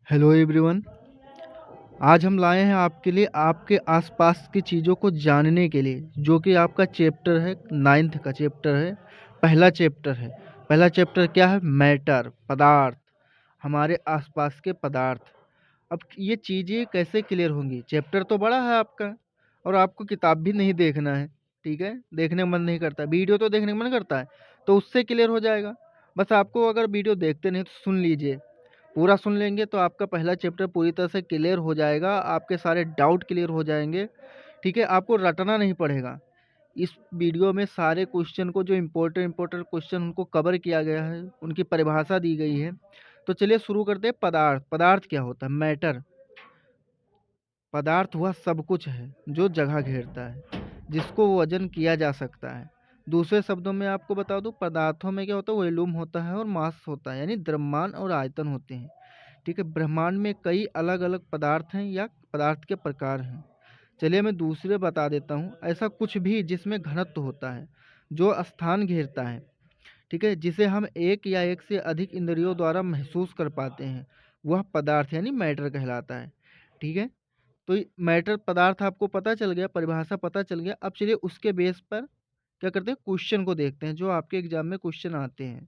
Hello everyone. आज हम लाए हैं आपके लिए आपके आसपास की चीज़ों को जानने के लिए, जो कि आपका चैप्टर है, 9th का चैप्टर है। पहला चैप्टर है। पहला चैप्टर क्या है? मैटर, पदार्थ, हमारे आसपास के पदार्थ। अब ये चीज़ें कैसे क्लियर होंगी? चैप्टर तो बड़ा है आपका, और आपको किताब भी नहीं देखना है, ठीक है? देखने का मन नहीं करता, वीडियो तो देखने का मन करता है, तो उससे क्लियर हो जाएगा। बस आपको अगर वीडियो देखते नहीं तो सुन लीजिए, पूरा सुन लेंगे तो आपका पहला चैप्टर पूरी तरह से क्लियर हो जाएगा, आपके सारे डाउट क्लियर हो जाएंगे, ठीक है? आपको रटना नहीं पड़ेगा। इस वीडियो में सारे क्वेश्चन को, जो इम्पोर्टेंट इम्पोर्टेंट क्वेश्चन, उनको कवर किया गया है, उनकी परिभाषा दी गई है। तो चलिए शुरू करते हैं। पदार्थ। पदार्थ क्या होता है? मैटर। पदार्थ हुआ सब कुछ है जो जगह घेरता है, जिसको वजन किया जा सकता है। दूसरे शब्दों में आपको बता दूं, पदार्थों में क्या होता है? वॉल्यूम होता है और मास होता है, यानी द्रव्यमान और आयतन होते हैं, ठीक है? ब्रह्मांड में कई अलग अलग पदार्थ हैं या पदार्थ के प्रकार हैं। चलिए मैं दूसरे बता देता हूँ। ऐसा कुछ भी जिसमें घनत्व होता है, जो स्थान घेरता है, ठीक है, जिसे हम एक या एक से अधिक इंद्रियों द्वारा महसूस कर पाते हैं, वह पदार्थ यानी मैटर कहलाता है, ठीक है? तो मैटर पदार्थ आपको पता चल गया, परिभाषा पता चल गया। अब चलिए उसके बेस पर क्या करते हैं, क्वेश्चन को देखते हैं, जो आपके एग्जाम में क्वेश्चन आते हैं।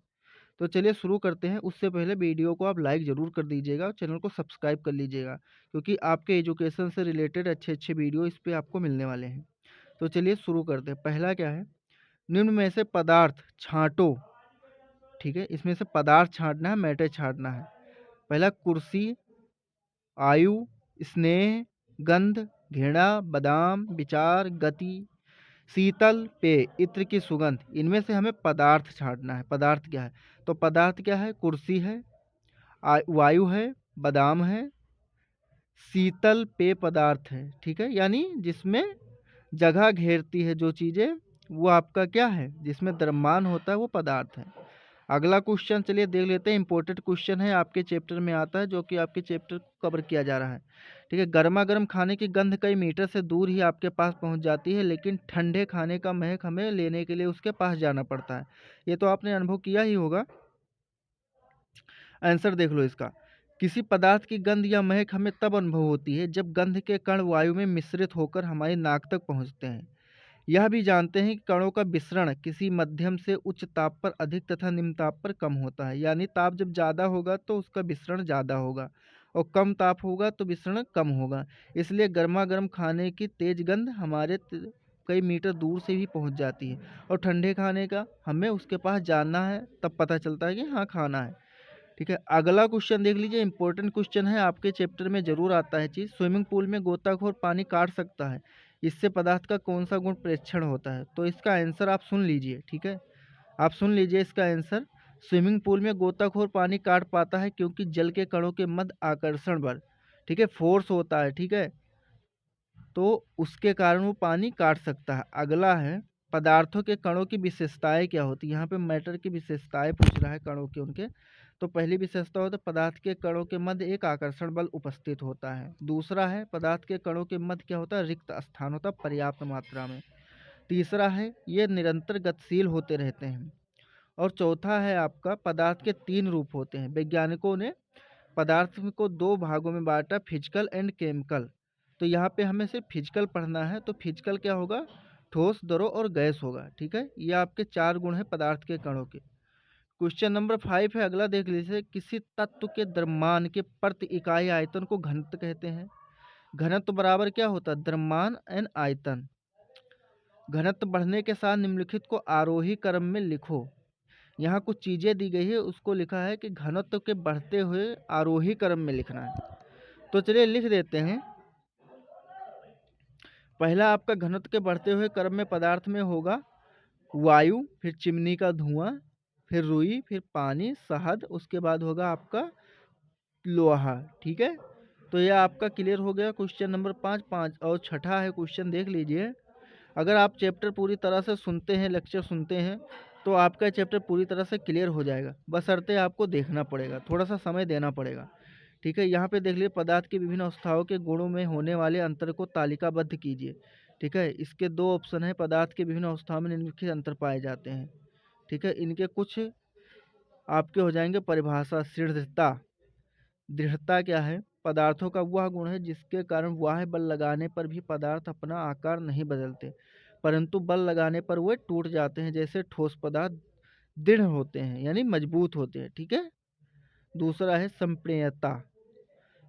तो चलिए शुरू करते हैं। उससे पहले वीडियो को आप लाइक ज़रूर कर दीजिएगा और चैनल को सब्सक्राइब कर लीजिएगा, क्योंकि आपके एजुकेशन से रिलेटेड अच्छे अच्छे वीडियो इस पे आपको मिलने वाले हैं। तो चलिए शुरू करते हैं। पहला क्या है? निम्न में से पदार्थ छांटो, ठीक है? इसमें से पदार्थ छांटना है, मैटर छांटना है। पहला, कुर्सी, आयु, स्नेह, गंध, घृणा, बादाम, विचार, गति, शीतल पेय, इत्र की सुगंध। इनमें से हमें पदार्थ छांटना है। पदार्थ क्या है? तो पदार्थ क्या है? कुर्सी है, वायु है, बादाम है, शीतल पेय पदार्थ है, ठीक है? यानी जिसमें जगह घेरती है जो चीज़ें, वो आपका क्या है? जिसमें द्रव्यमान होता है, वो पदार्थ है। अगला क्वेश्चन चलिए देख लेते हैं। इंपॉर्टेंट क्वेश्चन है, आपके चैप्टर में आता है, जो कि आपके चैप्टर को कवर किया जा रहा है, ठीक है? गर्मा गर्म खाने की गंध कई मीटर से दूर ही आपके पास पहुंच जाती है, लेकिन ठंडे खाने का महक हमें लेने के लिए उसके पास जाना पड़ता है। ये तो आपने अनुभव किया ही होगा। आंसर देख लो इसका। किसी पदार्थ की गंध या महक हमें तब अनुभव होती है जब गंध के कण वायु में मिश्रित होकर हमारी नाक तक पहुंचते हैं। यह भी जानते हैं कि कणों का विसरण किसी मध्यम से उच्च ताप पर अधिक तथा निम्न ताप पर कम होता है, यानी ताप जब ज़्यादा होगा तो उसका विसरण ज़्यादा होगा, और कम ताप होगा तो विसरण कम होगा। इसलिए गर्मा गर्म खाने की तेज गंध हमारे कई मीटर दूर से भी पहुंच जाती है, और ठंडे खाने का हमें उसके पास जाना है, तब पता चलता है कि हाँ खाना है, ठीक है? अगला क्वेश्चन देख लीजिए। इंपॉर्टेंट क्वेश्चन है, आपके चैप्टर में जरूर आता है चीज़। स्विमिंग पूल में गोताखोर पानी काट सकता है, इससे पदार्थ का कौन सा गुण प्रेक्षण होता है? तो इसका आंसर आप सुन लीजिए, ठीक है? आप सुन लीजिए इसका आंसर। स्विमिंग पूल में गोताखोर पानी काट पाता है क्योंकि जल के कणों के मध्य आकर्षण बल, ठीक है, फोर्स होता है, ठीक है? तो उसके कारण वो पानी काट सकता है। अगला है, पदार्थों के कणों की विशेषताएं क्या होती है? यहाँ पे मैटर की विशेषताएं पूछ रहा है, कणों के उनके। तो पहली विशेषता होता है, पदार्थ के कणों के मध्य एक आकर्षण बल उपस्थित होता है। दूसरा है, पदार्थ के कणों के मध्य क्या होता है? रिक्त स्थान होता है पर्याप्त मात्रा में। तीसरा है, ये निरंतर गतिशील होते रहते हैं। और चौथा है आपका, पदार्थ के तीन रूप होते हैं। वैज्ञानिकों ने पदार्थ को दो भागों में बांटा, फिजिकल एंड केमिकल। तो यहाँ पे हमें सिर्फ फिजिकल पढ़ना है, तो फिजिकल क्या होगा? ठोस, द्रव और गैस होगा, ठीक है? ये आपके चार गुण हैं पदार्थ के कणों के। क्वेश्चन नंबर 5 है, अगला देख लीजिए। किसी तत्व के द्रव्यमान के प्रति इकाई आयतन को घनत्व कहते हैं। घनत्व बराबर क्या होता है? द्रव्यमान एन आयतन। घनत्व बढ़ने के साथ निम्नलिखित को आरोही क्रम में लिखो। यहाँ कुछ चीज़ें दी गई है, उसको लिखा है कि घनत्व के बढ़ते हुए आरोही क्रम में लिखना है। तो चलिए लिख देते हैं। पहला आपका घनत्व के बढ़ते हुए क्रम में पदार्थ में होगा वायु, फिर चिमनी का धुआं, फिर रुई, फिर पानी, शहद, उसके बाद होगा आपका लोहा, ठीक है? तो यह आपका क्लियर हो गया क्वेश्चन नंबर 5। और छठा है क्वेश्चन, देख लीजिए। अगर आप चैप्टर पूरी तरह से सुनते हैं, लेक्चर सुनते हैं, तो आपका चैप्टर पूरी तरह से क्लियर हो जाएगा, बशर्ते आपको देखना पड़ेगा, थोड़ा सा समय देना पड़ेगा, ठीक है? यहाँ पे देख लीजिए, पदार्थ की विभिन्न अवस्थाओं के गुणों में होने वाले अंतर को तालिकाबद्ध कीजिए, ठीक है? इसके दो ऑप्शन है, पदार्थ के विभिन्न अवस्थाओं में निम्नलिखित अंतर पाए जाते हैं, ठीक है? इनके कुछ आपके हो जाएंगे। परिभाषा, शीर्षता, दृढ़ता क्या है? पदार्थों का वह गुण है जिसके कारण बाह्य बल लगाने पर भी पदार्थ अपना आकार नहीं बदलते, परंतु बल लगाने पर वे टूट जाते हैं। जैसे ठोस पदार्थ दृढ़ होते हैं, यानी मजबूत होते हैं। ठीक है। दूसरा है संप्रेयता।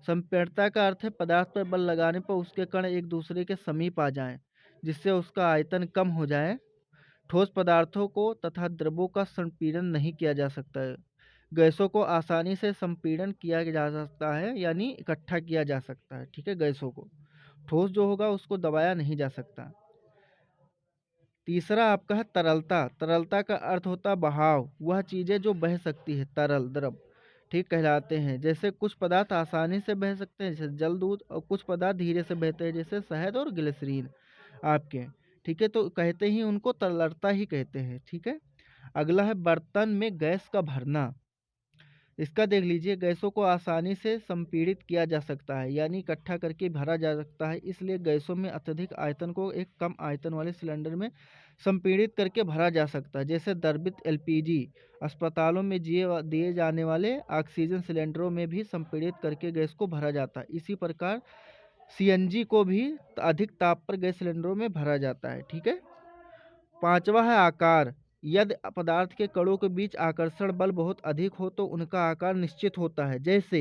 संप्रेयता का अर्थ है पदार्थ पर बल लगाने पर उसके कण एक दूसरे के समीप आ जाएं, जिससे उसका आयतन कम हो जाए। ठोस पदार्थों को तथा द्रवों का संपीड़न नहीं किया जा सकता है। गैसों को आसानी से संपीड़न किया जा सकता है, यानी इकट्ठा किया जा सकता है। ठीक है। गैसों को, ठोस जो होगा उसको दबाया नहीं जा सकता। तीसरा आपका है तरलता। तरलता का अर्थ होता है बहाव। वह चीज़ें जो बह सकती है, तरल द्रव, ठीक कहलाते हैं। जैसे कुछ पदार्थ आसानी से बह सकते हैं, जैसे जल, दूध, और कुछ पदार्थ धीरे से बहते हैं, जैसे शहद और ग्लिसरीन आपके। ठीक है। तो कहते ही उनको तरलता ही कहते हैं। ठीक है। अगला है बर्तन में गैस का भरना। इसका देख लीजिए, गैसों को आसानी से संपीड़ित किया जा सकता है, यानी इकट्ठा करके भरा जा सकता है। इसलिए गैसों में अत्यधिक आयतन को एक कम आयतन वाले सिलेंडर में संपीड़ित करके भरा जा सकता है। जैसे द्रवित एलपीजी, अस्पतालों में दिए जाने वाले ऑक्सीजन सिलेंडरों में भी संपीड़ित करके गैस को भरा जाता है। इसी प्रकार सीएनजी को भी अधिक ताप पर गैस सिलेंडरों में भरा जाता है। ठीक है। पांचवा है आकार। यदि पदार्थ के कणों के बीच आकर्षण बल बहुत अधिक हो तो उनका आकार निश्चित होता है। जैसे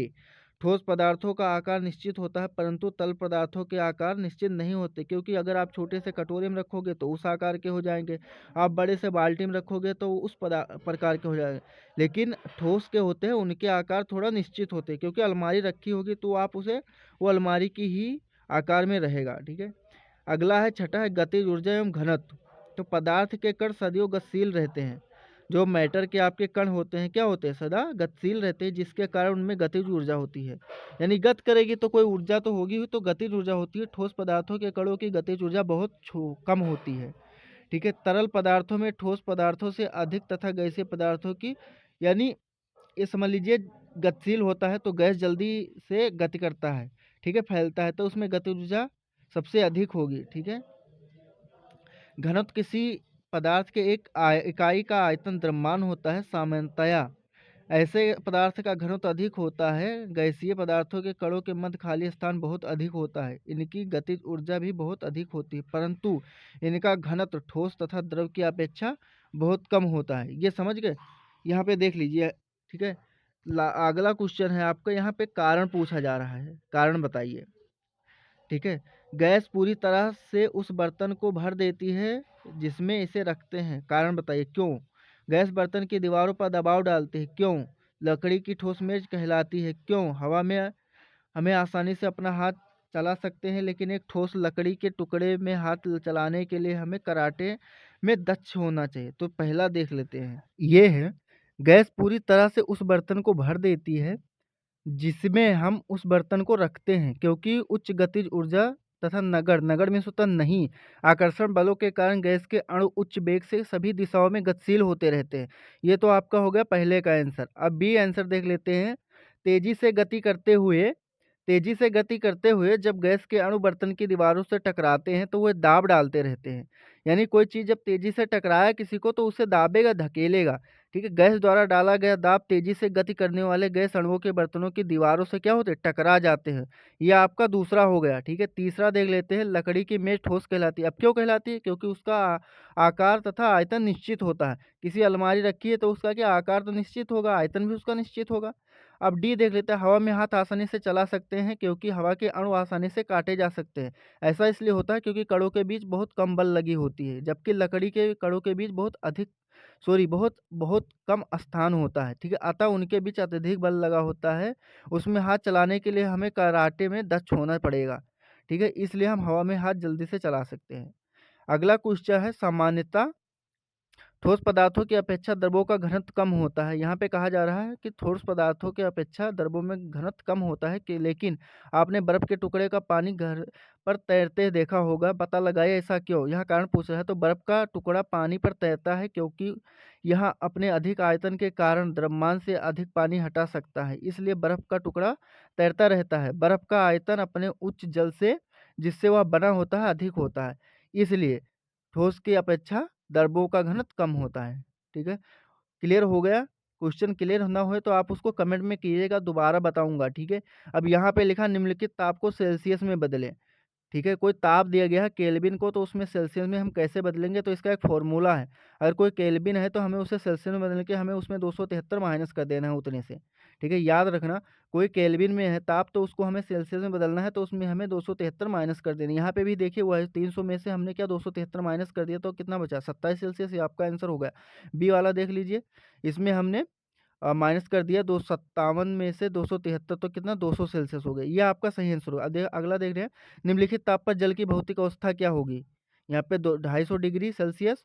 ठोस पदार्थों का आकार निश्चित होता है, परंतु तरल पदार्थों के आकार निश्चित नहीं होते, क्योंकि अगर आप छोटे से कटोरे में रखोगे तो उस आकार के हो जाएंगे, आप बड़े से बाल्टी में रखोगे तो उस प्रकार के हो जाएंगे। लेकिन ठोस के होते हैं उनके आकार थोड़ा निश्चित होते हैं, क्योंकि अलमारी रखी होगी तो आप उसे वो अलमारी की ही आकार में रहेगा। ठीक है। अगला है छठा है गतिज ऊर्जा एवं घनत्व। तो पदार्थ के कण सदैव गतिशील रहते हैं। जो मैटर के आपके कण होते हैं क्या होते हैं? सदा गतिशील रहते हैं, जिसके कारण उनमें गतिज ऊर्जा होती है। यानी गत करेगी तो कोई ऊर्जा तो होगी ही, तो गतिज ऊर्जा होती है। ठोस पदार्थों के कणों की गतिज ऊर्जा बहुत कम होती है। ठीक है। तरल पदार्थों में ठोस पदार्थों से अधिक तथा गैसीय पदार्थों की, यानी ये समझ लीजिए, गतिशील होता है तो गैस जल्दी से गति करता है। ठीक है। फैलता है तो उसमें गतिज ऊर्जा सबसे अधिक होगी। ठीक है। घनत्व किसी पदार्थ के एक इकाई का आयतन द्रव्यमान होता है। सामान्यतया ऐसे पदार्थ का घनत्व अधिक होता है। गैसीय पदार्थों के कणों के मध्य खाली स्थान बहुत अधिक होता है। इनकी गतिज ऊर्जा भी बहुत अधिक होती है, परंतु इनका घनत्व ठोस तथा द्रव की अपेक्षा बहुत कम होता है। ये समझ गए? यहाँ पे देख लीजिए। ठीक है। अगला क्वेश्चन है आपका, यहाँ पे कारण पूछा जा रहा है। कारण बताइए। ठीक है। गैस पूरी तरह से उस बर्तन को भर देती है जिसमें इसे रखते हैं। कारण बताइए क्यों? गैस बर्तन की दीवारों पर दबाव डालती है। क्यों? लकड़ी की ठोस मेज कहलाती है। क्यों? हवा में हमें आसानी से अपना हाथ चला सकते हैं, लेकिन एक ठोस लकड़ी के टुकड़े में हाथ चलाने के लिए हमें कराटे में दक्ष होना चाहिए। तो पहला देख लेते हैं, ये है गैस पूरी तरह से उस बर्तन को भर देती है जिसमें हम उस बर्तन को रखते हैं, क्योंकि उच्च गतिज ऊर्जा तथा नगण्य, नगण्य में स्वतः नहीं, आकर्षण बलों के कारण गैस के अणु उच्च वेग से सभी दिशाओं में गतिशील होते रहते हैं। ये तो आपका हो गया पहले का आंसर। अब बी आंसर देख लेते हैं। तेजी से गति करते हुए तेजी से गति करते हुए जब गैस के अणु बर्तन की दीवारों से टकराते हैं तो वे दाब डालते रहते हैं। यानी कोई चीज़ जब तेजी से टकराया किसी को तो उसे दाबेगा, धकेलेगा। ठीक है। गैस द्वारा डाला गया दाब तेजी से गति करने वाले गैस अणुओं के बर्तनों की दीवारों से क्या होते हैं? टकरा जाते हैं। ये आपका दूसरा हो गया। ठीक है। तीसरा देख लेते हैं। लकड़ी की मेज ठोस कहलाती है। अब क्यों कहलाती है? क्योंकि उसका आकार तथा आयतन निश्चित होता है। किसी अलमारी रखी है तो उसका क्या आकार तो निश्चित होगा, आयतन भी उसका निश्चित होगा। अब डी देख लेते हैं। हवा में हाथ आसानी से चला सकते हैं, क्योंकि हवा के अणु आसानी से काटे जा सकते हैं। ऐसा इसलिए होता है क्योंकि कणों के बीच बहुत कम बल लगी होती है, जबकि लकड़ी के कणों के बीच बहुत बहुत कम स्थान होता है। ठीक है। अतः उनके बीच अत्यधिक बल लगा होता है। उसमें हाथ चलाने के लिए हमें कराटे में दक्ष होना पड़ेगा। ठीक है। इसलिए हम हवा में हाथ जल्दी से चला सकते हैं। अगला क्वेश्चन है सामान्यता ठोस पदार्थों की अपेक्षा द्रवों का घनत्व कम होता है। यहाँ पे कहा जा रहा है कि ठोस पदार्थों की अपेक्षा द्रवों में घनत्व कम होता है, कि लेकिन आपने बर्फ के टुकड़े का पानी घर पर तैरते देखा होगा, पता लगाइए ऐसा क्यों? यह कारण पूछ रहा है। तो बर्फ का टुकड़ा पानी पर तैरता है क्योंकि यह अपने अधिक आयतन के कारण द्रव्यमान से अधिक पानी हटा सकता है, इसलिए बर्फ का टुकड़ा तैरता रहता है। बर्फ का आयतन अपने उच्च जल से जिससे वह बना होता है अधिक होता है, इसलिए ठोस की अपेक्षा द्रवों का घनत्व कम होता है। ठीक है। क्लियर हो गया? क्वेश्चन क्लियर ना हो तो आप उसको कमेंट में कीजिएगा, दोबारा बताऊँगा, ठीक है? अब यहाँ पे लिखा निम्नलिखित ताप को सेल्सियस में बदलें। ठीक है, कोई ताप दिया गया है केल्विन को, तो उसमें सेल्सियस में हम कैसे बदलेंगे, तो इसका एक फ़ॉर्मूला है। अगर कोई केल्विन है तो हमें उसे सेल्सियस में बदल के हमें उसमें 273 माइनस कर देना है उतने से। ठीक है, याद रखना, कोई केल्विन में है ताप तो उसको हमें सेल्सियस में बदलना है, तो उसमें हमें 273 माइनस कर देनी है। यहाँ पे भी देखिए हुआ है 300 में से हमने क्या 273 माइनस कर दिया, तो कितना बचा 27 सेल्सियस, ये आपका आंसर हो गया। बी वाला देख लीजिए, इसमें हमने माइनस कर दिया 257 में से 273, तो कितना 200 सेल्सियस हो गया। ये आपका सही आंसर होगा। अगला देख रहे हैं, निम्नलिखित ताप पर जल की भौतिक अवस्था क्या होगी? यहाँ पे 250 डिग्री सेल्सियस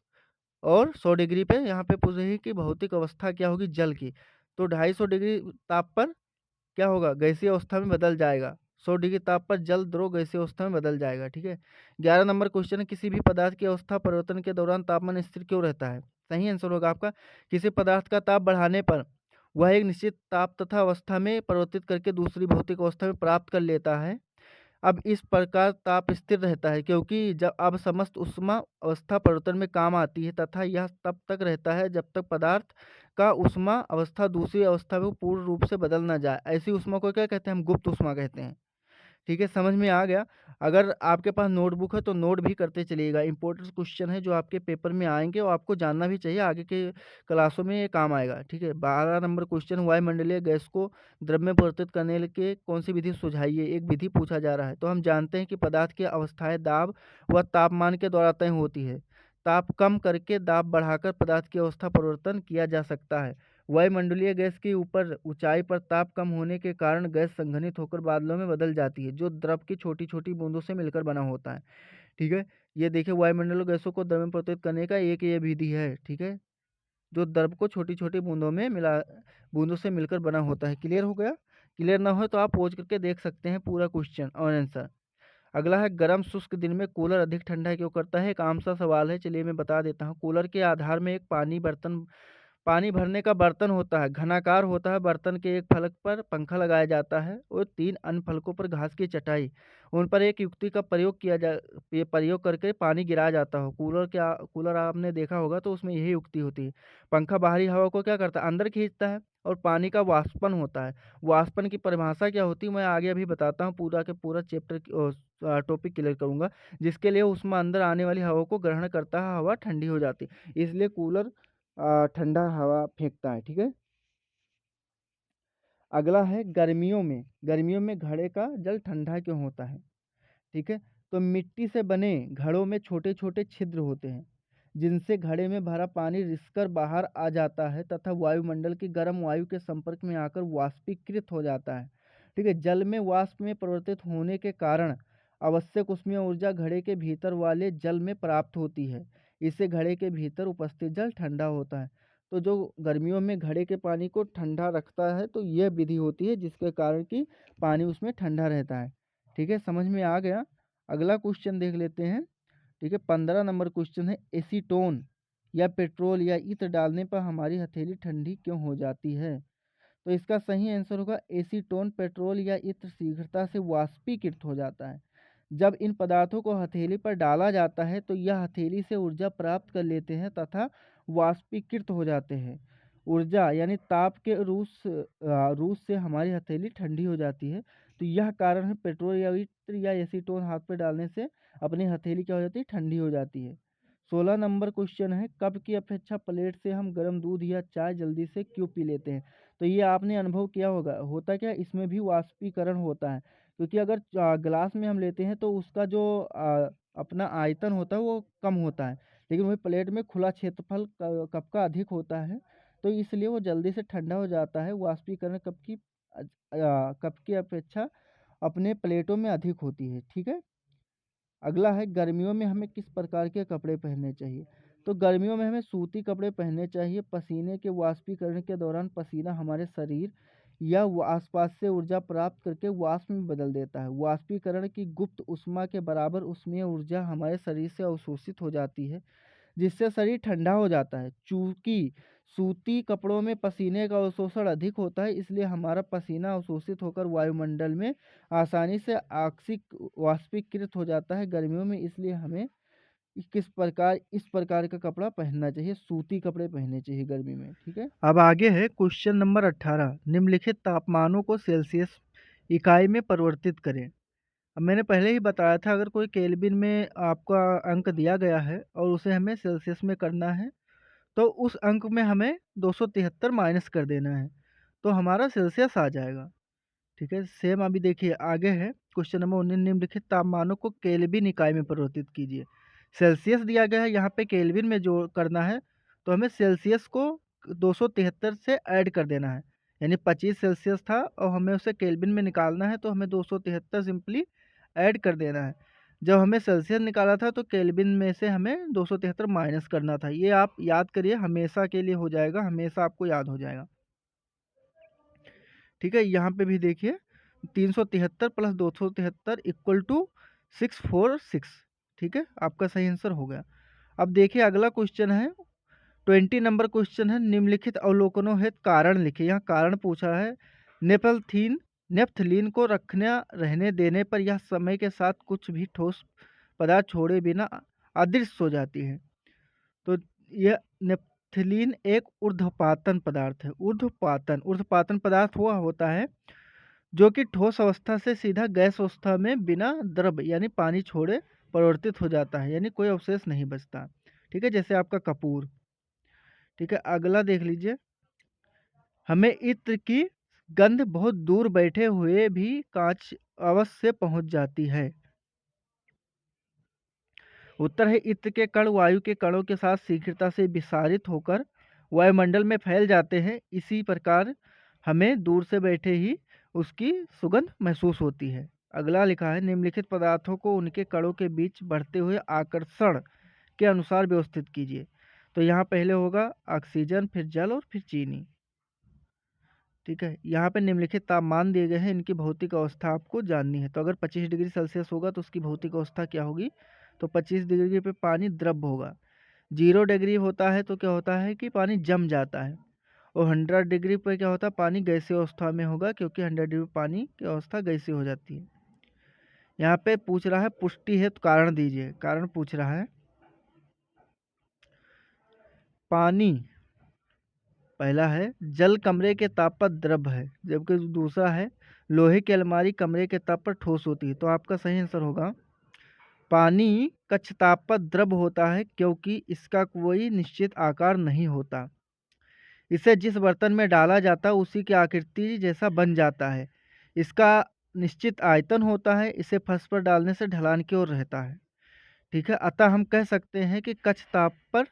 और 100 डिग्री पे यहाँ पे पूछ रही है कि भौतिक अवस्था क्या होगी जल की। तो 250 डिग्री ताप पर क्या होगा, गैसीय अवस्था में बदल जाएगा। 100 डिग्री ताप पर जल द्रव गैसीय अवस्था में बदल जाएगा। ठीक है, 11 नंबर क्वेश्चन है, किसी भी पदार्थ की अवस्था परिवर्तन के दौरान तापमान स्थिर क्यों रहता है? सही आंसर होगा आपका, किसी पदार्थ का ताप बढ़ाने पर वह एक निश्चित ताप तथा अवस्था में परिवर्तित करके दूसरी भौतिक अवस्था में प्राप्त कर लेता है। अब इस प्रकार ताप स्थिर रहता है क्योंकि जब अब समस्त ऊष्मा अवस्था परिवर्तन में काम आती है, तथा यह तब तक रहता है जब तक पदार्थ का ऊष्मा अवस्था दूसरी अवस्था में पूर्ण रूप से बदल ना जाए। ऐसी ऊष्मा को क्या कहते हैं, हम गुप्त ऊष्मा कहते हैं। ठीक है, समझ में आ गया? अगर आपके पास नोटबुक है तो नोट भी करते चलिएगा, इंपॉर्टेंट क्वेश्चन है जो आपके पेपर में आएंगे और आपको जानना भी चाहिए, आगे के क्लासों में ये काम आएगा। ठीक है, 12 नंबर क्वेश्चन, वायुमंडलीय गैस को द्रव में परिवर्तित करने के कौन सी विधि सुझाइए? एक विधि पूछा जा रहा है। तो हम जानते हैं कि पदार्थ की अवस्थाएं दाब व तापमान के द्वारा तय होती है। ताप कम करके दाब बढ़ाकर पदार्थ की अवस्था परिवर्तन किया जा सकता है। वायुमंडलीय गैस की ऊपर ऊंचाई पर ताप कम होने के कारण गैस संघनित होकर बादलों में बदल जाती है, जो द्रव की छोटी छोटी बूंदों से मिलकर बना होता है। ठीक है, ये देखिए वायुमंडलीय गैसों को द्रव में परिवर्तित करने का एक ये विधि है। ठीक है, जो द्रव को छोटी छोटी बूंदों से मिलकर बना होता है। क्लियर हो गया? क्लियर ना हो तो आप पॉज करके देख सकते हैं पूरा क्वेश्चन और आंसर। अगला है, गर्म शुष्क दिन में कूलर अधिक ठंडा क्यों करता है? एक आम सा सवाल है, चलिए मैं बता देता हूँ। कूलर के आधार में एक पानी भरने का बर्तन होता है, घनाकार होता है। बर्तन के एक फलक पर पंखा लगाया जाता है और 3 अन्य फलकों पर घास की चटाई। उन पर एक युक्ति का प्रयोग करके पानी गिराया जाता हो। कूलर आपने देखा होगा तो उसमें यही युक्ति होती है। पंखा बाहरी हवा को क्या करता है, अंदर खींचता है और पानी का वाष्पन होता है। वाष्पन की परिभाषा क्या होती है मैं आगे अभी बताता हूँ, पूरा के पूरा टॉपिक क्लियर करूंगा। जिसके लिए उसमें अंदर आने वाली हवा को ग्रहण करता है, हवा ठंडी हो जाती है, इसलिए कूलर ठंडा हवा फेंकता है। ठीक है, अगला है, गर्मियों में घड़े का जल ठंडा क्यों होता है? ठीक है, तो मिट्टी से बने घड़ों में छोटे छोटे छिद्र होते हैं, जिनसे घड़े में भरा पानी रिसकर बाहर आ जाता है तथा वायुमंडल की गर्म वायु के संपर्क में आकर वाष्पीकृत हो जाता है। ठीक है, जल में वाष्प में परिवर्तित होने के कारण आवश्यक ऊष्मीय ऊर्जा घड़े के भीतर वाले जल में प्राप्त होती है। इससे घड़े के भीतर उपस्थित जल ठंडा होता है। तो जो गर्मियों में घड़े के पानी को ठंडा रखता है, तो यह विधि होती है जिसके कारण कि पानी उसमें ठंडा रहता है। ठीक है, समझ में आ गया? अगला क्वेश्चन देख लेते हैं। ठीक है, 15 नंबर क्वेश्चन है, एसीटोन या पेट्रोल या इत्र डालने पर हमारी हथेली ठंडी क्यों हो जाती है? तो इसका सही आंसर होगा, एसीटोन पेट्रोल या इत्र शीघ्रता से वाष्पीकृत हो जाता है। जब इन पदार्थों को हथेली पर डाला जाता है तो यह हथेली से ऊर्जा प्राप्त कर लेते हैं तथा वाष्पीकृत हो जाते हैं। ऊर्जा यानी ताप के रूस से हमारी हथेली ठंडी हो जाती है। तो यह कारण है पेट्रोल या इत्र या एसीटोन हाथ पे डालने से अपनी हथेली क्या हो जाती है, ठंडी हो जाती है। 16 नंबर क्वेश्चन है, कप की अपेक्षा प्लेट से हम गर्म दूध या चाय जल्दी से क्यों पी लेते हैं? तो ये आपने अनुभव किया होगा, होता क्या, इसमें भी वाष्पीकरण होता है। क्योंकि अगर ग्लास में हम लेते हैं तो उसका जो अपना आयतन होता है वो कम होता है, लेकिन वही प्लेट में खुला क्षेत्रफल कप का अधिक होता है, तो इसलिए वो जल्दी से ठंडा हो जाता है। वाष्पीकरण कप की अपेक्षा अपने प्लेटों में अधिक होती है। ठीक है, अगला है, गर्मियों में हमें किस प्रकार के कपड़े पहनने चाहिए? तो गर्मियों में हमें सूती कपड़े पहनने चाहिए। पसीने के वाष्पीकरण के दौरान पसीना हमारे शरीर या आसपास से ऊर्जा प्राप्त करके वाष्प में बदल देता है। वाष्पीकरण की गुप्त ऊष्मा के बराबर ऊष्मीय ऊर्जा हमारे शरीर से अवशोषित हो जाती है, जिससे शरीर ठंडा हो जाता है। चूंकि सूती कपड़ों में पसीने का अवशोषण अधिक होता है, इसलिए हमारा पसीना अवशोषित होकर वायुमंडल में आसानी से आंशिक वाष्पीकृत हो जाता है गर्मियों में। इसलिए हमें इस प्रकार का कपड़ा पहनना चाहिए, सूती कपड़े पहनने चाहिए गर्मी में। ठीक है, अब आगे है क्वेश्चन नंबर 18, निम्नलिखित तापमानों को सेल्सियस इकाई में परिवर्तित करें। अब मैंने पहले ही बताया था, अगर कोई केल्विन में आपका अंक दिया गया है और उसे हमें सेल्सियस में करना है, तो उस अंक में हमें 273 माइनस कर देना है, तो हमारा सेल्सियस आ जाएगा। ठीक है, सेम अभी देखिए आगे है क्वेश्चन नंबर 19, निम्नलिखित तापमानों को केल्विन इकाई में परिवर्तित कीजिए। सेल्सियस दिया गया है, यहाँ पे केल्विन में जो करना है, तो हमें सेल्सियस को 273 से ऐड कर देना है। यानी 25 सेल्सियस था और हमें उसे केल्विन में निकालना है, तो हमें 273 सिंपली ऐड कर देना है। जब हमें सेल्सियस निकाला था तो केल्विन में से हमें 273 माइनस करना था। ये आप याद करिए, हमेशा के लिए हो जाएगा, हमेशा आपको याद हो जाएगा। ठीक है, यहाँ पे भी देखिए 373 प्लस 273 इक्वल टू 646। ठीक है, आपका सही आंसर हो गया। अब देखिए अगला क्वेश्चन है 20 नंबर क्वेश्चन है, निम्नलिखित अवलोकनों हेतु कारण लिखिए। यहाँ कारण पूछा है, नेपथलीन नेपथलीन को रहने देने पर यह समय के साथ कुछ भी ठोस पदार्थ छोड़े बिना अदृश्य हो जाती है। तो यह नेपथलीन एक ऊर्ध्वपातन पदार्थ है। ऊर्ध्वपातन पदार्थ हुआ होता है जो कि ठोस अवस्था से सीधा गैस अवस्था में बिना द्रव यानी पानी छोड़े परिवर्तित हो जाता है, यानी कोई अवशेष नहीं बचता। ठीक है, जैसे आपका कपूर। ठीक है, अगला देख लीजिए, हमें इत्र की गंध बहुत दूर बैठे हुए भी कांच अवश्य पहुंच जाती है। उत्तर है, इत्र के कण वायु के कणों के साथ शीघ्रता से विसारित होकर वायुमंडल में फैल जाते हैं। इसी प्रकार हमें दूर से बैठे ही उसकी सुगंध महसूस होती है। अगला लिखा है, निम्नलिखित पदार्थों को उनके कणों के बीच बढ़ते हुए आकर्षण के अनुसार व्यवस्थित कीजिए। तो यहाँ पहले होगा ऑक्सीजन, फिर जल और फिर चीनी। ठीक है, यहाँ पे निम्नलिखित तापमान दिए गए हैं, इनकी भौतिक अवस्था आपको जाननी है। तो अगर 25 डिग्री सेल्सियस होगा तो उसकी भौतिक अवस्था क्या होगी, तो 25 डिग्री पे पानी द्रव होगा। 0 डिग्री होता है तो क्या होता है कि पानी जम जाता है, और 100 डिग्री पे क्या होता है, पानी गैसीय अवस्था में होगा, क्योंकि 100 डिग्री पानी की अवस्था गैसीय हो जाती है। यहाँ पे पूछ रहा है पुष्टि है तो कारण दीजिए। कारण पूछ रहा है, पानी पहला है जल कमरे के ताप पर द्रव है, जबकि दूसरा है लोहे की अलमारी कमरे के ताप पर ठोस होती है। तो आपका सही आंसर होगा, पानी कक्ष ताप पर द्रव होता है क्योंकि इसका कोई निश्चित आकार नहीं होता। इसे जिस बर्तन में डाला जाता है उसी की आकृति जैसा बन जाता है। इसका निश्चित आयतन होता है, इसे फर्श पर डालने से ढलान की ओर रहता है। ठीक है, अतः हम कह सकते हैं कि कक्ष ताप पर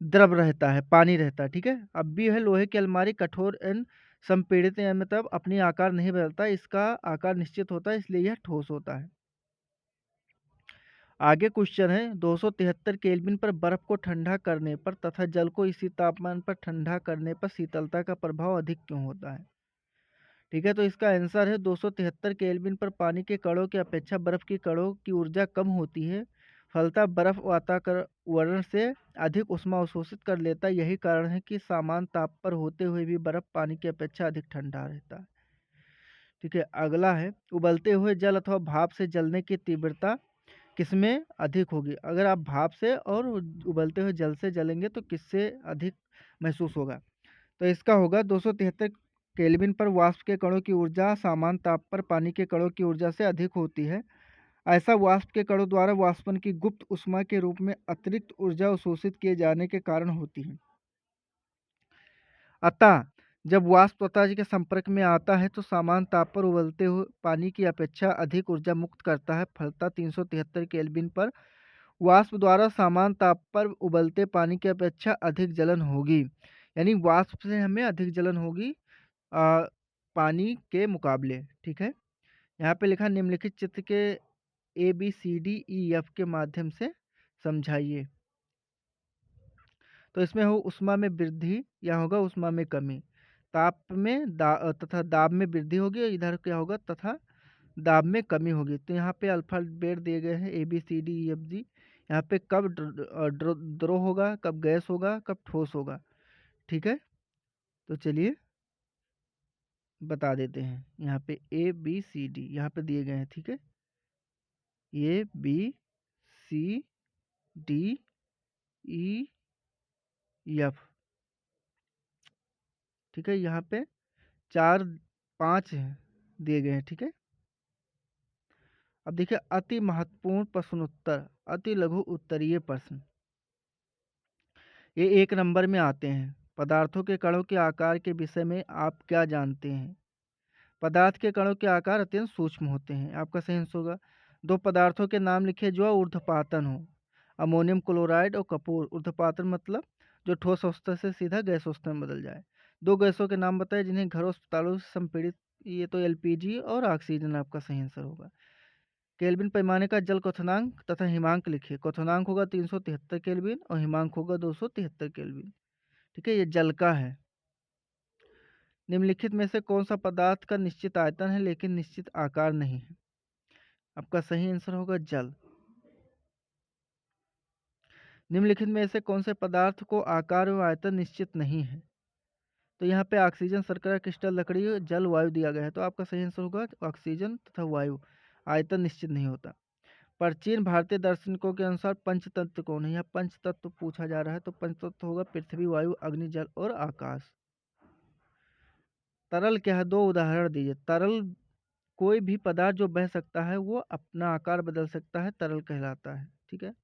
द्रव रहता है, पानी रहता है। ठीक है, अब भी है लोहे की अलमारी कठोर एवं संपीड़ित मतलब अपनी आकार नहीं बदलता, इसका आकार निश्चित होता है, इसलिए यह ठोस होता है। आगे क्वेश्चन है 273 केल्विन पर बर्फ को ठंडा करने पर तथा जल को इसी तापमान पर ठंडा करने पर शीतलता का प्रभाव अधिक क्यों होता है। ठीक है, तो इसका आंसर है 273 केल्विन पर पानी के कणों की अपेक्षा बर्फ की कणों की ऊर्जा कम होती है। फलतः बर्फ वातावरण से अधिक ऊष्मा अवशोषित कर लेता है। यही कारण है कि समान ताप पर होते हुए भी बर्फ पानी की अपेक्षा अधिक ठंडा रहता है। ठीक है, अगला है उबलते हुए जल अथवा भाप से जलने की तीव्रता किसमें अधिक होगी। अगर आप भाप से और उबलते हुए जल से जलेंगे तो किससे अधिक महसूस होगा, तो इसका होगा 273 केल्विन पर वाष्प के कणों की ऊर्जा समान ताप पर पानी के कणों की ऊर्जा से अधिक होती है। ऐसा वाष्प के कणों द्वारा वाष्पन की गुप्त ऊष्मा के रूप में अतिरिक्त ऊर्जा अवशोषित किए जाने के कारण होती है। अतः जब वाष्प त्वचा के संपर्क में आता है तो समान ताप पर उबलते हुए पानी की अपेक्षा अधिक ऊर्जा मुक्त करता है। फलतः 373 केल्विन पर वाष्प द्वारा समान ताप पर उबलते पानी की अपेक्षा अधिक जलन होगी, यानी वाष्प से हमें अधिक जलन होगी पानी के मुकाबले। ठीक है, यहाँ पे लिखा निम्नलिखित चित्र के ABCDEF के माध्यम से समझाइए। तो इसमें हो ऊष्मा में वृद्धि या होगा ऊष्मा में कमी, ताप में तथा दाब में वृद्धि होगी, और इधर क्या होगा तथा दाब में कमी होगी। तो यहाँ पे अल्फाबेट दिए गए हैं ABCDEFG। यहाँ पे कब द्रव होगा, कब गैस होगा, कब ठोस होगा। ठीक है, तो चलिए बता देते हैं। यहाँ पे ABCD यहाँ पे दिए गए हैं। ठीक है, ABCD डी ई एफ। ठीक है, यहाँ पे 4 5 दिए गए हैं। ठीक है, अब देखिए अति महत्वपूर्ण प्रश्नोत्तर, अति लघु उत्तरीय प्रश्न, ये 1 नंबर में आते हैं। पदार्थों के कणों के आकार के विषय में आप क्या जानते हैं? पदार्थ के कणों के आकार अत्यंत सूक्ष्म होते हैं। आपका सही आंसर होगा। 2 पदार्थों के नाम लिखिए जो ऊर्ध्वपातन हो। अमोनियम क्लोराइड और कपूर। ऊर्ध्वपातन मतलब जो ठोस अवस्था से सीधा गैस अवस्था में बदल जाए। 2 गैसों के नाम बताए जिन्हें घरों अस्पतालों से संपीड़ित, ये तो एलपीजी और ऑक्सीजन आपका सही आंसर होगा। केल्विन पैमाने का जल क्वथनांक तथा हिमांक लिखिए। क्वथनांक होगा 373 केल्विन और हिमांक होगा 273 केल्विन। ठीक है, ये जल का है। निम्नलिखित में से कौन सा पदार्थ का निश्चित आयतन है लेकिन निश्चित आकार नहीं है? आपका सही आंसर होगा जल। निम्नलिखित में से कौन से पदार्थ को आकार व आयतन निश्चित नहीं है? तो यहाँ पे ऑक्सीजन, शर्करा क्रिस्टल, लकड़ी, जल, वायु दिया गया है, तो आपका सही आंसर होगा ऑक्सीजन तथा वायु। आयतन निश्चित नहीं होता। प्राचीन भारतीय दार्शनिकों के अनुसार पंचतत्व कौन है? यहाँ पंचतत्व पूछा जा रहा है, तो पंचतत्व होगा पृथ्वी, वायु, अग्नि, जल और आकाश। तरल क्या है? 2 उदाहरण दीजिए। तरल कोई भी पदार्थ जो बह सकता है वो अपना आकार बदल सकता है, तरल कहलाता है। ठीक है,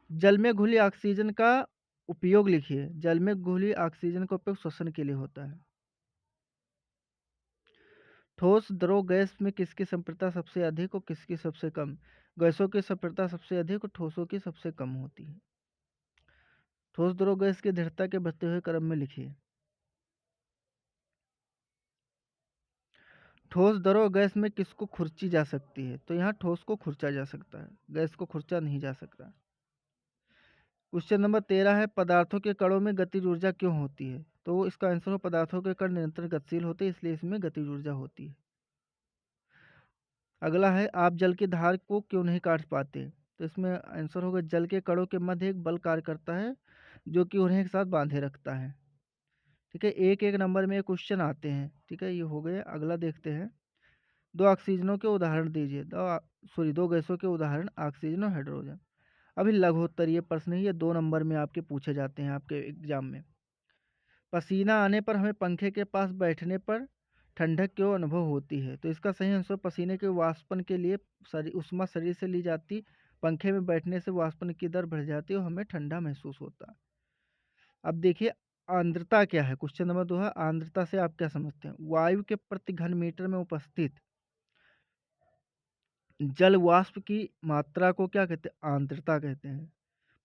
जल में घुली ऑक्सीजन का उपयोग लिखिए। जल में घुली ऑक्सीजन का उपयोग श्वसन के लिए होता है। ठोस द्रव गैस में किसकी सांद्रता सबसे अधिक और किसकी सबसे कम? गैसों की सांद्रता सबसे अधिक और ठोसों की सबसे कम होती है। ठोस द्रव गैस की दृढ़ता के बढ़ते हुए क्रम में लिखिए। ठोस द्रव गैस में किसको खुरची जा सकती है? तो यहाँ ठोस को खुरचा जा सकता है, गैस को खुरचा नहीं जा सकता। क्वेश्चन नंबर 13 है, पदार्थों के कणों में गतिज ऊर्जा क्यों होती है? तो इसका आंसर हो, पदार्थों के कण निरंतर गतिशील होते हैं इसलिए इसमें गतिज ऊर्जा होती है। अगला है, आप जल की धार को क्यों नहीं काट पाते? तो इसमें आंसर होगा, जल के कणों के मध्य एक बल कार्य करता है जो कि उन्हें एक साथ बांधे रखता है। ठीक है, एक एक नंबर में क्वेश्चन आते हैं। ठीक है, ये हो गए। अगला देखते हैं, 2 ऑक्सीजनों के उदाहरण दीजिए। 2 गैसों के उदाहरण ऑक्सीजन और हाइड्रोजन। अभी लघुत्तरीय प्रश्न ही ये 2 नंबर में आपके पूछे जाते हैं आपके एग्जाम में। पसीना आने पर हमें पंखे के पास बैठने पर ठंडक क्यों अनुभव होती है? तो इसका सही आंसर, पसीने के वाष्पन के लिए उष्मा शरीर से ली जाती, पंखे में बैठने से वाष्पन की दर बढ़ जाती है और हमें ठंडा महसूस होता है। अब देखिए आर्द्रता क्या है। क्वेश्चन नंबर 2 है, आर्द्रता से आप क्या समझते हैं? वायु के प्रति घन मीटर में उपस्थित जल वाष्प की मात्रा को क्या कहते हैं? आर्द्रता कहते हैं।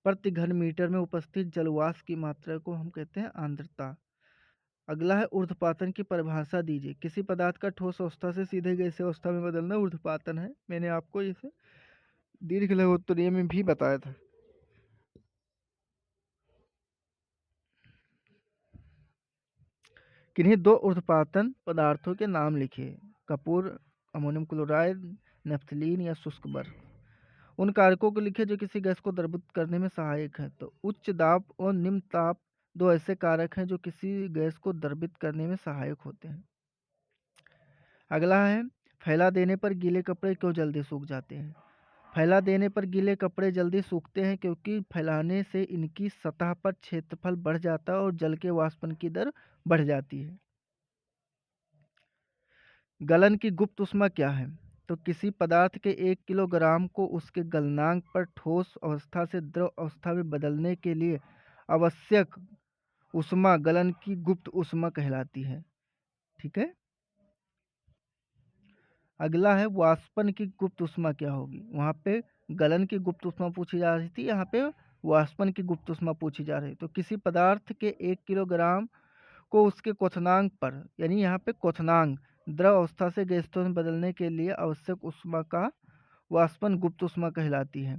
प्रति घन मीटर में उपस्थित जल वाष्प की मात्रा को हम कहते हैं आर्द्रता। अगला है, ऊर्ध्वपातन की परिभाषा दीजिए। किसी पदार्थ का ठोस अवस्था से सीधे गैसीय अवस्था में बदलना ऊर्ध्वपातन है। मैंने आपको इसे दीर्घ लघु उत्तरीय में भी बताया था। किन्हीं 2 ऊर्ध्वपातन पदार्थों के नाम लिखिए। कपूर, अमोनियम क्लोराइड, नेफ्थलीन या शुष्क बर्फ। उन कारकों को लिखिए जो किसी गैस को द्रवित करने में सहायक है। तो उच्च दाब और निम्न ताप 2 ऐसे कारक हैं जो किसी गैस को द्रवित करने में सहायक होते हैं। अगला है, फैला देने पर गीले कपड़े क्यों जल्दी सूख जाते हैं? फैला देने पर गीले कपड़े जल्दी सूखते हैं क्योंकि फैलाने से इनकी सतह पर क्षेत्रफल बढ़ जाता है और जल के वाष्पन की दर बढ़ जाती है। गलन की गुप्त ऊष्मा क्या है? तो किसी पदार्थ के 1 किलोग्राम को उसके गलनांक पर ठोस अवस्था से द्रव अवस्था में बदलने के लिए आवश्यक ऊष्मा गलन की गुप्त ऊष्मा कहलाती है। ठीक है, अगला है, वाष्पन की गुप्त ऊष्मा क्या होगी? वहाँ पे गलन की गुप्त ऊष्मा पूछी जा रही थी, यहाँ पे वाष्पन की गुप्त ऊष्मा पूछी जा रही है। तो किसी पदार्थ के 1 किलोग्राम को उसके क्वथनांक पर, यानी यहाँ पे क्वथनांक द्रव अवस्था से गैस में बदलने के लिए आवश्यक ऊष्मा का वाष्पन गुप्त ऊष्मा कहलाती है।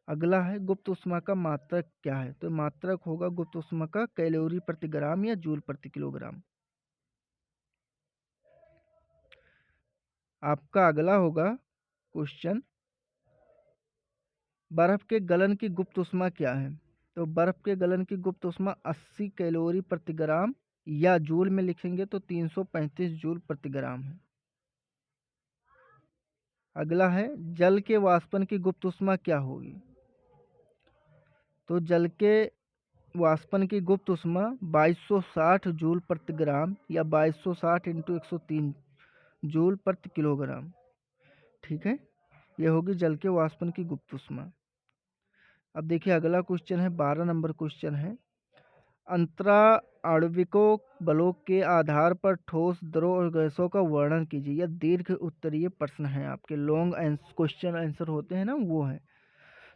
अगला है, गुप्त ऊष्मा का मात्रक क्या है? तो मात्रक होगा गुप्त ऊष्मा का कैलोरी प्रति ग्राम या जूल प्रति किलोग्राम। आपका अगला होगा क्वेश्चन, बर्फ के गलन की गुप्त ऊष्मा क्या है? तो बर्फ के गलन की गुप्त ऊष्मा 80 कैलोरी प्रति ग्राम या जूल में लिखेंगे तो 335 जूल प्रति ग्राम है। अगला है जल के वाष्पन की गुप्त ऊष्मा क्या होगी। तो जल के वाष्पन की गुप्त ऊष्मा 2260 जूल प्रति ग्राम या 2260 इंटू 103 जूल प्रति किलोग्राम। ठीक है, यह होगी जल के वाष्पन की गुप्त ऊष्मा। अब देखिए अगला क्वेश्चन है, 12 नंबर क्वेश्चन है, अंतरा आणविकों बलों के आधार पर ठोस, द्रव और गैसों का वर्णन कीजिए। यह दीर्घ उत्तरीय प्रश्न है, आपके लॉन्ग क्वेश्चन आंसर होते हैं ना, वो है।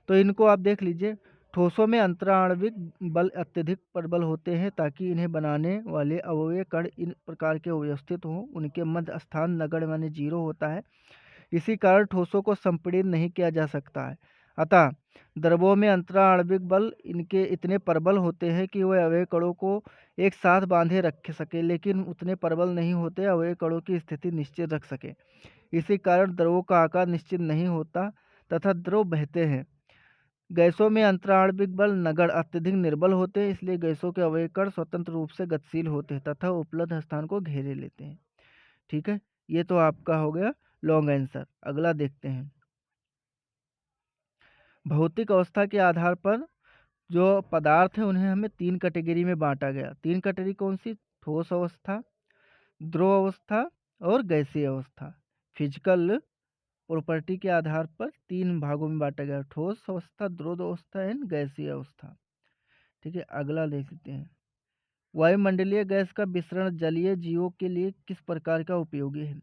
तो इनको आप देख लीजिए। ठोसों में अंतराण्विक बल अत्यधिक प्रबल होते हैं ताकि इन्हें बनाने वाले अवयव कण इन प्रकार के व्यवस्थित हों। उनके मध्य स्थान नगण्य माने जीरो होता है। इसी कारण ठोसों को संपीड़ित नहीं किया जा सकता है। अतः द्रवों में अंतराण्विक बल इनके इतने प्रबल होते हैं कि वे अवयव कणों को एक साथ बांधे रख सके, लेकिन उतने प्रबल नहीं होते अवयव कणों की स्थिति निश्चित रख सके। इसी कारण द्रवों का आकार निश्चित नहीं होता तथा द्रव बहते हैं। गैसों में अंतराण्विक बल नगण्य अत्यधिक निर्बल होते हैं, इसलिए गैसों के अवयव कण स्वतंत्र रूप से गतिशील होते हैं तथा उपलब्ध स्थान को घेरे लेते हैं। ठीक है, ये तो आपका हो गया लॉन्ग आंसर। अगला देखते हैं, भौतिक अवस्था के आधार पर जो पदार्थ है उन्हें हमें 3 कैटेगरी में बांटा गया। 3 कैटेगरी कौन सी? ठोस अवस्था, द्रव अवस्था और गैसीय अवस्था। फिजिकल प्रॉपर्टी के आधार पर 3 भागों में बांटा गया, ठोस अवस्था, द्रव अवस्था एंड गैसीय अवस्था। ठीक है, अगला देख लेते हैं, वायुमंडलीय गैस का विसरण जलीय जीवों के लिए किस प्रकार का उपयोगी है।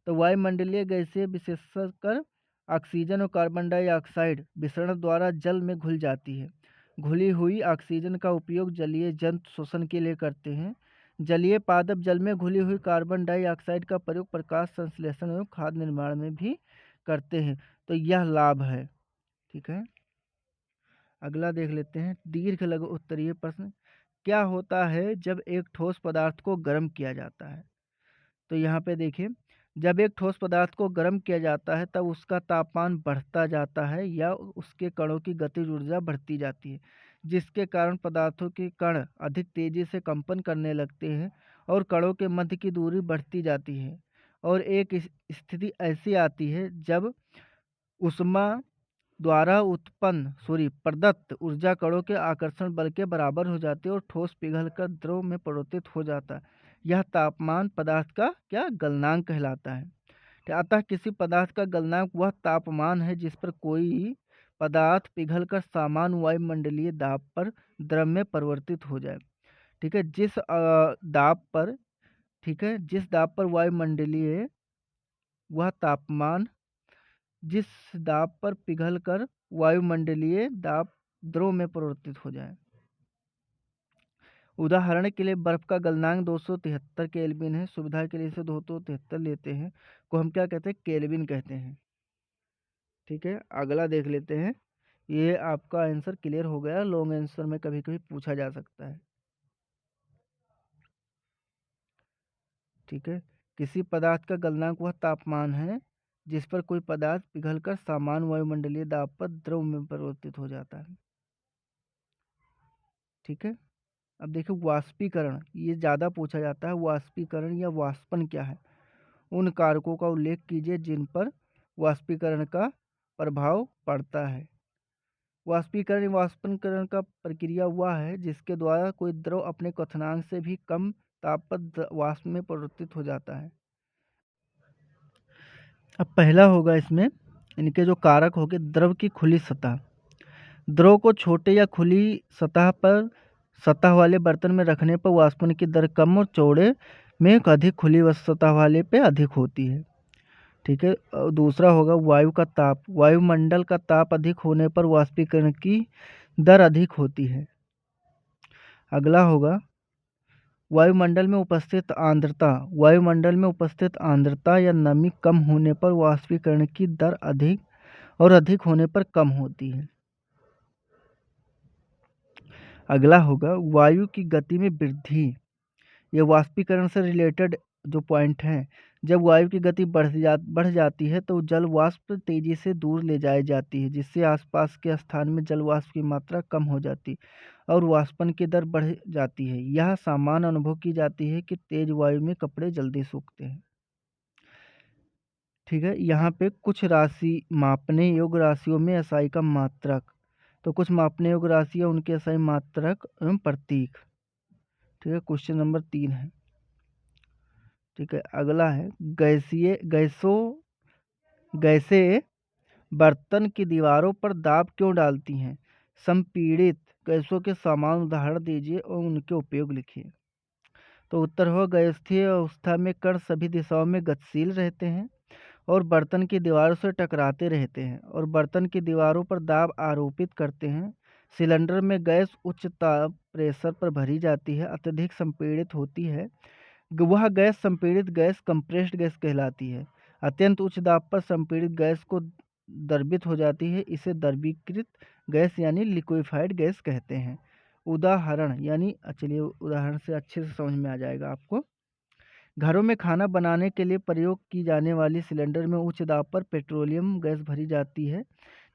तो वायुमंडलीय गैसें विशेषकर ऑक्सीजन और कार्बन डाइऑक्साइड विसरण द्वारा जल में घुल जाती है। घुली हुई ऑक्सीजन का उपयोग जलीय जंतु श्वसन के लिए करते हैं। जलीय पादप जल में घुली हुई कार्बन डाइऑक्साइड का प्रयोग प्रकाश संश्लेषण एवं खाद्य निर्माण में भी करते हैं। तो यह लाभ है। ठीक है, अगला देख लेते हैं, दीर्घ लघु उत्तरीय प्रश्न, क्या होता है जब एक ठोस पदार्थ को गर्म किया जाता है। तो यहाँ पे देखिए, जब एक ठोस पदार्थ को गर्म किया जाता है तब उसका तापमान बढ़ता जाता है या उसके कणों की गतिज ऊर्जा बढ़ती जाती है, जिसके कारण पदार्थों के कण अधिक तेजी से कंपन करने लगते हैं और कणों के मध्य की दूरी बढ़ती जाती है। और एक स्थिति ऐसी आती है जब उष्मा द्वारा प्रदत्त ऊर्जा कणों के आकर्षण बल के बराबर हो जाती है और ठोस पिघलकर द्रव में परिवर्तित हो जाता है। यह तापमान पदार्थ का क्या गलनांक कहलाता है। अतः किसी पदार्थ का गलनांक वह तापमान है जिस पर कोई पदार्थ पिघलकर सामान्य वायुमंडलीय दाब पर द्रव में परिवर्तित हो जाए। ठीक है, दाब पर ठीक है, जिस दाब पर वायुमंडलीय वह तापमान जिस दाब पर पिघलकर वायुमंडलीय दाब द्रव में परिवर्तित हो जाए। उदाहरण के लिए बर्फ का गलनांक 273 केल्विन है। सुविधा के लिए इसे 273 लेते हैं, को हम क्या कहते हैं? केल्विन कहते हैं। ठीक है, अगला देख लेते हैं। ये आपका आंसर क्लियर हो गया, लॉन्ग आंसर में कभी कभी पूछा जा सकता है। ठीक है, किसी पदार्थ का गलनांक वह तापमान है जिस पर कोई पदार्थ पिघलकर सामान्य वायुमंडलीय दाब पर द्रव में परिवर्तित हो जाता है। ठीक है, अब देखो वाष्पीकरण, ये ज़्यादा पूछा जाता है। वाष्पीकरण या वाष्पन क्या है? उन कारकों का उल्लेख कीजिए जिन पर वाष्पीकरण का प्रभाव पड़ता है। वाष्पीकरण या वाष्पनकरण का प्रक्रिया वह है जिसके द्वारा कोई द्रव अपने क्वथनांक से भी कम ताप पर वाष्प में परिवर्तित हो जाता है। अब पहला होगा इसमें, इनके जो कारक होंगे, द्रव की खुली सतह। द्रव को छोटे या खुली सतह वाले बर्तन में रखने पर वाष्पन की दर कम और चौड़े में अधिक खुली सतह वाले पे अधिक होती है। ठीक है, दूसरा होगा वायु का ताप। वायुमंडल का ताप अधिक होने पर वाष्पीकरण की दर अधिक होती है। अगला होगा वायुमंडल में उपस्थित आर्द्रता। वायुमंडल में उपस्थित आर्द्रता या नमी कम होने पर वाष्पीकरण की दर अधिक और अधिक होने पर कम होती है। अगला होगा वायु की गति में वृद्धि। यह वाष्पीकरण से रिलेटेड जो पॉइंट हैं। जब वायु की गति बढ़ जाती है तो जल वाष्प तेजी से दूर ले जाई जाती है, जिससे आसपास के स्थान में जल वाष्प की मात्रा कम हो जाती और वाष्पन की दर बढ़ जाती है। यह सामान्य अनुभव की जाती है कि तेज वायु में कपड़े जल्दी सूखते हैं। ठीक है, यहाँ पे कुछ राशि मापने योग्य राशियों में एसआई का मात्रक, तो कुछ मापने योग्य राशि है उनके एसआई मात्रक एवं प्रतीक। ठीक है, क्वेश्चन नंबर 3 है। ठीक है, अगला है गैसें बर्तन की दीवारों पर दाब क्यों डालती हैं? संपीड़ित गैसों के समान उदाहरण दीजिए और उनके उपयोग लिखिए। तो उत्तर हो, गैसीय अवस्था में कण सभी दिशाओं में गतिशील रहते हैं और बर्तन की दीवारों से टकराते रहते हैं और बर्तन की दीवारों पर दाब आरोपित करते हैं। सिलेंडर में गैस उच्च ताप प्रेशर पर भरी जाती है, अत्यधिक संपीड़ित होती है। वह गैस संपीड़ित गैस कंप्रेस्ड गैस कहलाती है। अत्यंत उच्च दाब पर संपीड़ित गैस को द्रवित हो जाती है, इसे द्रवीकृत गैस यानी लिक्विफाइड गैस कहते हैं। उदाहरण यानी चलिए उदाहरण से अच्छे से समझ में आ जाएगा आपको। घरों में खाना बनाने के लिए प्रयोग की जाने वाली सिलेंडर में उच्च दाब पर पेट्रोलियम गैस भरी जाती है,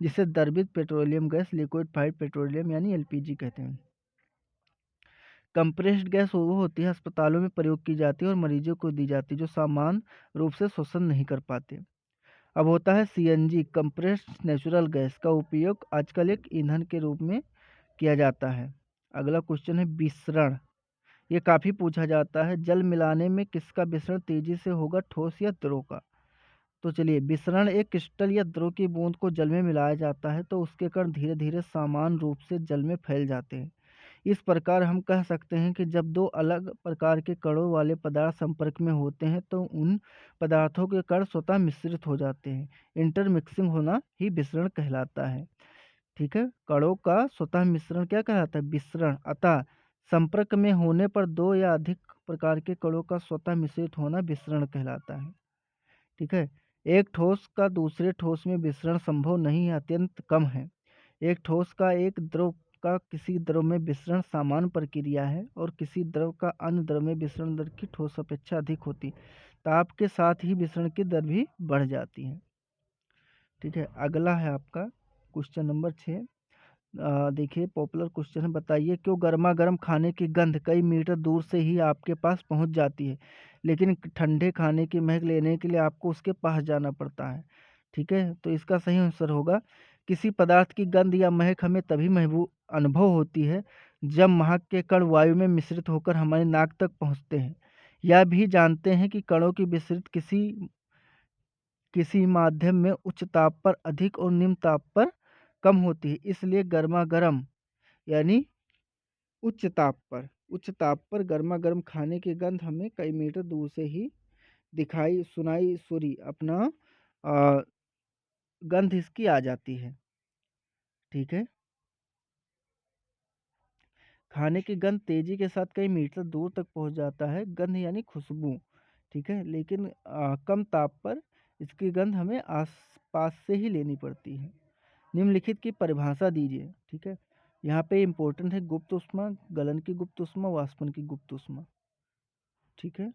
जिसे द्रवित पेट्रोलियम गैस लिक्विफाइड पेट्रोलियम यानी एलपीजी कहते हैं। कंप्रेस्ड गैस वो होती है अस्पतालों में प्रयोग की जाती है और मरीजों को दी जाती है जो सामान्य रूप से श्वसन नहीं कर पाते। अब होता है सीएनजी कंप्रेस्ड नेचुरल गैस का उपयोग आजकल एक ईंधन के रूप में किया जाता है। अगला क्वेश्चन है विसरण। ये काफ़ी पूछा जाता है, जल मिलाने में किसका विसरण तेजी से होगा, ठोस या द्रव का? तो चलिए, विसरण एक क्रिस्टल या द्रव की बूंद को जल में मिलाया जाता है तो उसके कण धीरे धीरे समान रूप से जल में फैल जाते हैं। इस प्रकार हम कह सकते हैं कि जब दो अलग प्रकार के कणों वाले पदार्थ संपर्क में होते हैं तो उन पदार्थों के कण स्वतः मिश्रित हो जाते हैं। इंटरमिक्सिंग होना ही विसरण कहलाता है। ठीक है, कणों का स्वतः मिश्रण क्या कहलाता है, विसरण। अतः संपर्क में होने पर दो या अधिक प्रकार के कणों का स्वतः मिश्रित होना विसरण कहलाता है। ठीक है, एक ठोस का दूसरे ठोस में विसरण संभव नहीं है, अत्यंत कम है। एक ठोस का एक द्रव का किसी द्रव में विसरण सामान्य प्रक्रिया है और किसी द्रव का अन्य द्रव में विसरण दर की ठोस अपेक्षा अधिक होती। ताप के साथ ही विसरण की दर भी बढ़ जाती है। ठीक है, अगला है आपका क्वेश्चन नंबर 6। देखिए पॉपुलर क्वेश्चन है, बताइए क्यों गर्मा गर्म खाने की गंध कई मीटर दूर से ही आपके पास पहुंच जाती है, लेकिन ठंडे खाने की महक लेने के लिए आपको उसके पास जाना पड़ता है। ठीक है, तो इसका सही आंसर होगा, किसी पदार्थ की गंध या महक हमें तभी महबूब अनुभव होती है जब महक के कण वायु में मिश्रित होकर हमारी नाक तक पहुंचते हैं। यह भी जानते हैं कि कणों की विसरित किसी किसी माध्यम में उच्च ताप पर अधिक और निम्न ताप पर कम होती है, इसलिए गर्मा गर्म यानी उच्च ताप पर गर्मा गर्म खाने की गंध हमें कई मीटर दूर से ही दिखाई सुनाई सूरी अपना गंध इसकी आ जाती है। ठीक है, खाने की गंध तेजी के साथ कई मीटर दूर तक पहुंच जाता है, गंध यानी खुशबू। ठीक है, लेकिन कम ताप पर इसकी गंध हमें आसपास से ही लेनी पड़ती है। निम्नलिखित की परिभाषा दीजिए। ठीक है, यहाँ पे इम्पोर्टेंट है गुप्त ऊष्मा, गलन की गुप्त ऊष्मा, वाष्पन की गुप्त ऊष्मा। ठीक है,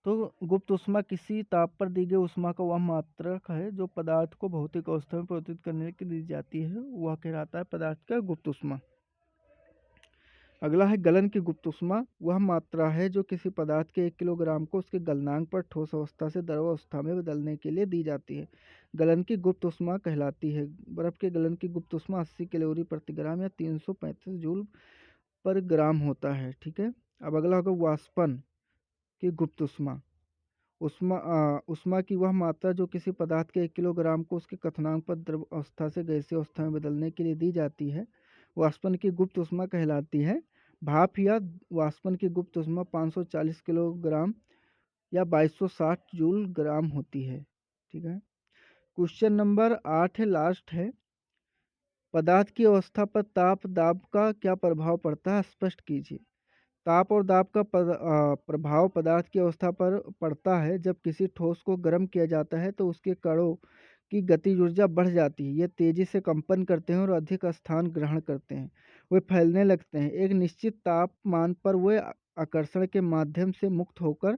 तो गुप्त ऊष्मा किसी ताप पर दी गई ऊष्मा का वह मात्रक है जो पदार्थ को भौतिक अवस्था में परिवर्तित करने के लिए दी जाती है, वह कहलाता है पदार्थ का गुप्त ऊष्मा। अगला है गलन की गुप्त ऊष्मा, वह मात्रा है जो किसी पदार्थ के 1 किलोग्राम को उसके गलनांक पर ठोस अवस्था से द्रव अवस्था में बदलने के लिए दी जाती है, गलन की गुप्त ऊष्मा कहलाती है। बर्फ के गलन की गुप्त ऊष्मा 80 कैलोरी प्रति ग्राम या 335 जूल पर ग्राम होता है। ठीक है, अब अगला होगा वाष्पन की गुप्त ऊष्मा। ऊष्मा की वह मात्रा जो किसी पदार्थ के 1 किलोग्राम को उसके क्वथनांक पर द्रव अवस्था से गैसीय अवस्था में बदलने के लिए दी जाती है, वाष्पन की गुप्त ऊष्मा कहलाती है। भाप या वाष्पन की गुप्त ऊष्मा 540 किलोग्राम या 2260 जूल ग्राम होती है। ठीक है, क्वेश्चन नंबर 8 है, लास्ट है, पदार्थ की अवस्था पर ताप दाब का क्या प्रभाव पड़ता है, स्पष्ट कीजिए। ताप और दाब का प्रभाव पदार्थ की अवस्था पर पड़ता है। जब किसी ठोस को गर्म किया जाता है तो उसके कणों की गतिज ऊर्जा बढ़ जाती है, ये तेजी से कंपन करते हैं और अधिक स्थान ग्रहण करते हैं, वे फैलने लगते हैं। एक निश्चित तापमान पर वे आकर्षण के माध्यम से मुक्त होकर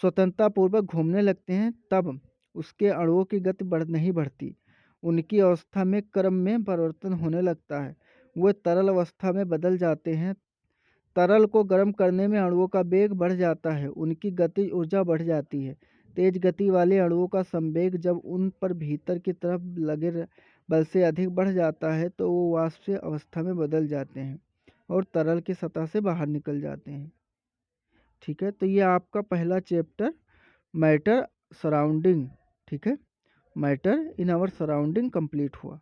स्वतंत्रतापूर्वक घूमने लगते हैं, तब उसके अणुओं की गति नहीं बढ़ती, उनकी अवस्था में क्रम में परिवर्तन होने लगता है, वे तरल अवस्था में बदल जाते हैं। तरल को गर्म करने में अणुओं का वेग बढ़ जाता है, उनकी गतिज ऊर्जा बढ़ जाती है, तेज गति वाले अणुओं का संवेग जब उन पर भीतर की तरफ लगे बल से अधिक बढ़ जाता है तो वो वाष्प अवस्था में बदल जाते हैं और तरल की सतह से बाहर निकल जाते हैं। ठीक है, तो ये आपका पहला चैप्टर मैटर सराउंडिंग, ठीक है, matter in our surrounding complete हुआ।